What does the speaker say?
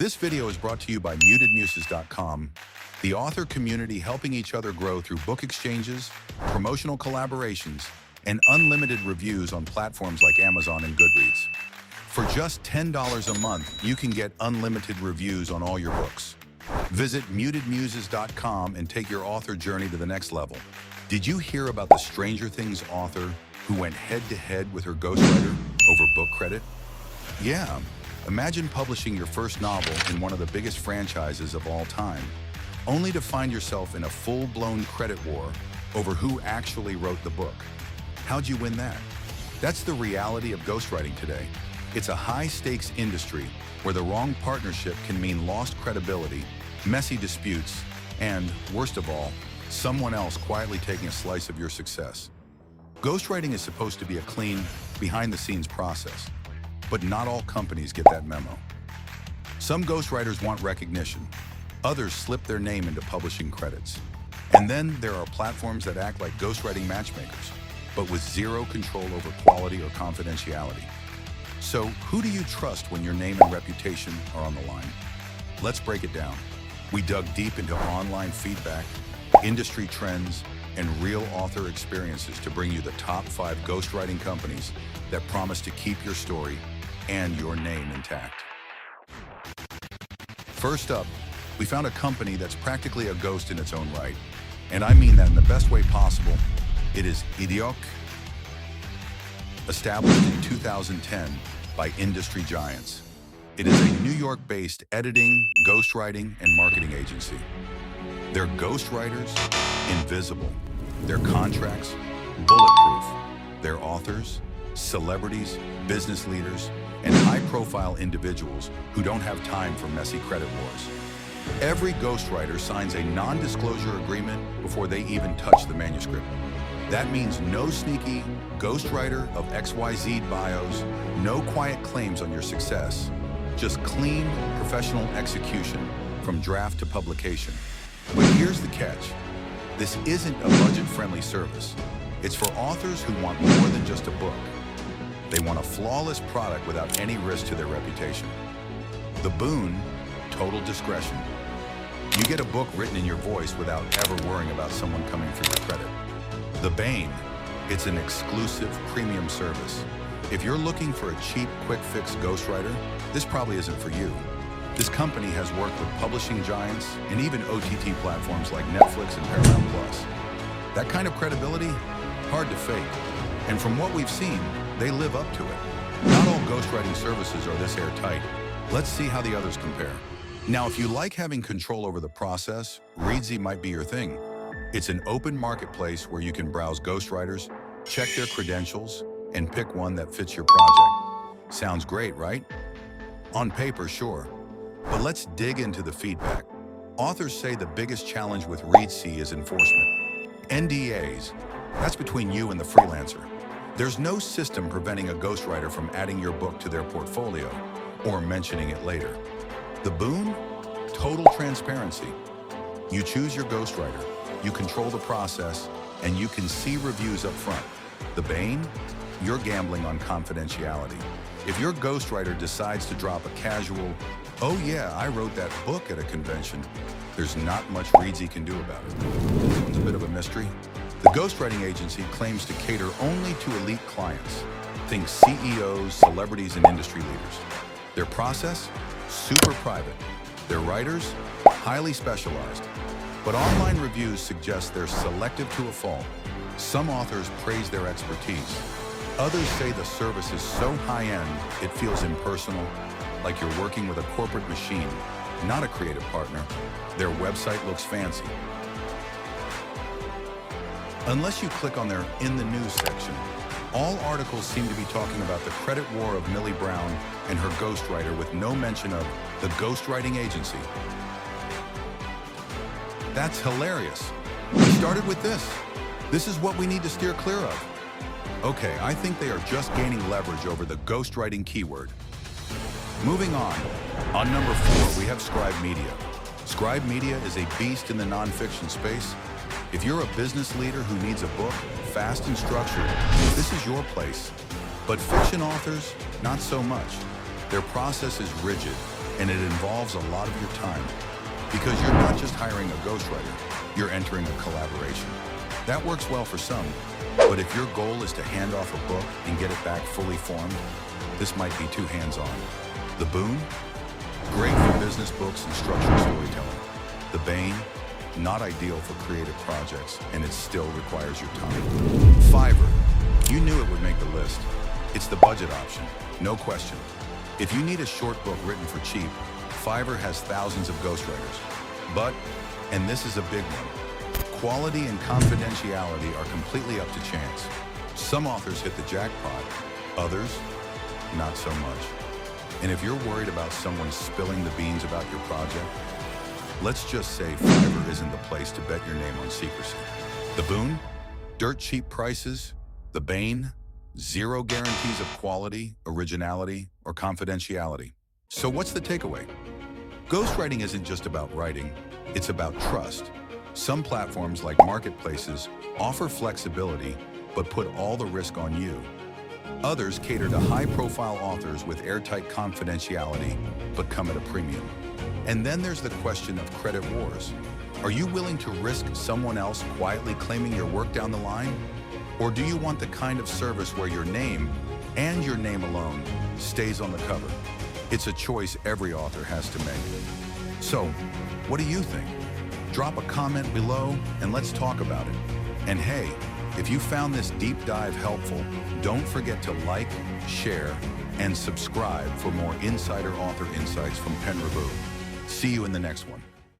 This video is brought to you by mutedmuses.com, the author community helping each other grow through book exchanges, promotional collaborations, and unlimited reviews on platforms like Amazon and Goodreads. For just $10 a month, you can get unlimited reviews on all your books. Visit mutedmuses.com and take your author journey to the next level. Did you hear about the Stranger Things author who went head-to-head with her ghostwriter over book credit? Yeah, imagine publishing your first novel in one of the biggest franchises of all time, only to find yourself in a full-blown credit war over who actually wrote the book. How'd you win that? That's the reality of ghostwriting today. It's a high-stakes industry where the wrong partnership can mean lost credibility, messy disputes, and, worst of all, someone else quietly taking a slice of your success. Ghostwriting is supposed to be a clean, behind-the-scenes process, but not all companies get that memo. Some ghostwriters want recognition. Others slip their name into publishing credits. And then there are platforms that act like ghostwriting matchmakers, but with zero control over quality or confidentiality. So who do you trust when your name and reputation are on the line? Let's break it down. We dug deep into online feedback, industry trends, and real author experiences to bring you the top 5 ghostwriting companies that promise to keep your story and your name intact. First up, we found a company that's practically a ghost in its own right. And I mean that in the best way possible. It is Edioak, established in 2010 by industry giants. It is a New York-based editing, ghostwriting, and marketing agency. Their ghostwriters, invisible. Their contracts, bulletproof. Their authors, celebrities, business leaders, and high-profile individuals who don't have time for messy credit wars. Every ghostwriter signs a non-disclosure agreement before they even touch the manuscript. That means no sneaky ghostwriter of XYZ bios, no quiet claims on your success, just clean, professional execution from draft to publication. But here's the catch. This isn't a budget-friendly service. It's for authors who want more than just a book. They want a flawless product without any risk to their reputation. The boon, total discretion. You get a book written in your voice without ever worrying about someone coming for your credit. The bane, it's an exclusive premium service. If you're looking for a cheap, quick-fix ghostwriter, this probably isn't for you. This company has worked with publishing giants and even OTT platforms like Netflix and Paramount+. That kind of credibility, hard to fake. And from what we've seen, they live up to it. Not all ghostwriting services are this airtight. Let's see how the others compare. Now, if you like having control over the process, Reedsy might be your thing. It's an open marketplace where you can browse ghostwriters, check their credentials, and pick one that fits your project. Sounds great, right? On paper, sure. But let's dig into the feedback. Authors say the biggest challenge with Reedsy is enforcement. NDAs, that's between you and the freelancer. There's no system preventing a ghostwriter from adding your book to their portfolio or mentioning it later. The boon? Total transparency. You choose your ghostwriter, you control the process, and you can see reviews up front. The bane? You're gambling on confidentiality. If your ghostwriter decides to drop a casual, "Oh yeah, I wrote that book at a convention," there's not much Reedsy can do about it. This one's a bit of a mystery. The ghostwriting agency claims to cater only to elite clients. Think CEOs, celebrities, and industry leaders. Their process? Super private. Their writers? Highly specialized. But online reviews suggest they're selective to a fault. Some authors praise their expertise. Others say the service is so high-end, it feels impersonal, like you're working with a corporate machine, not a creative partner. Their website looks fancy. Unless you click on their In the News section, all articles seem to be talking about the credit war of Millie Brown and her ghostwriter with no mention of the Ghostwriting Agency. That's hilarious. We started with this. This is what we need to steer clear of. Okay, I think they are just gaining leverage over the ghostwriting keyword. Moving on. On number 4, we have Scribe Media. Scribe Media is a beast in the nonfiction space. If you're a business leader who needs a book, fast and structured, this is your place. But fiction authors, not so much. Their process is rigid, and it involves a lot of your time because you're not just hiring a ghostwriter, you're entering a collaboration. That works well for some, but if your goal is to hand off a book and get it back fully formed, this might be too hands-on. The boon? Great for business books and structured storytelling. The bane? Not ideal for creative projects, and it still requires your time. Fiverr. You knew it would make the list. It's the budget option, no question. If you need a short book written for cheap, Fiverr has thousands of ghostwriters. But, and this is a big one, quality and confidentiality are completely up to chance. Some authors hit the jackpot, others, not so much. And if you're worried about someone spilling the beans about your project, let's just say Fiverr isn't the place to bet your name on secrecy. The boon? Dirt cheap prices. The bane? Zero guarantees of quality, originality, or confidentiality. So what's the takeaway? Ghostwriting isn't just about writing, it's about trust. Some platforms like marketplaces offer flexibility, but put all the risk on you. Others cater to high-profile authors with airtight confidentiality, but come at a premium. And then there's the question of credit wars. Are you willing to risk someone else quietly claiming your work down the line? Or do you want the kind of service where your name, and your name alone, stays on the cover? It's a choice every author has to make. So, what do you think? Drop a comment below and let's talk about it. And hey, if you found this deep dive helpful, don't forget to like, share, and subscribe for more insider author insights from Pen Review. See you in the next one.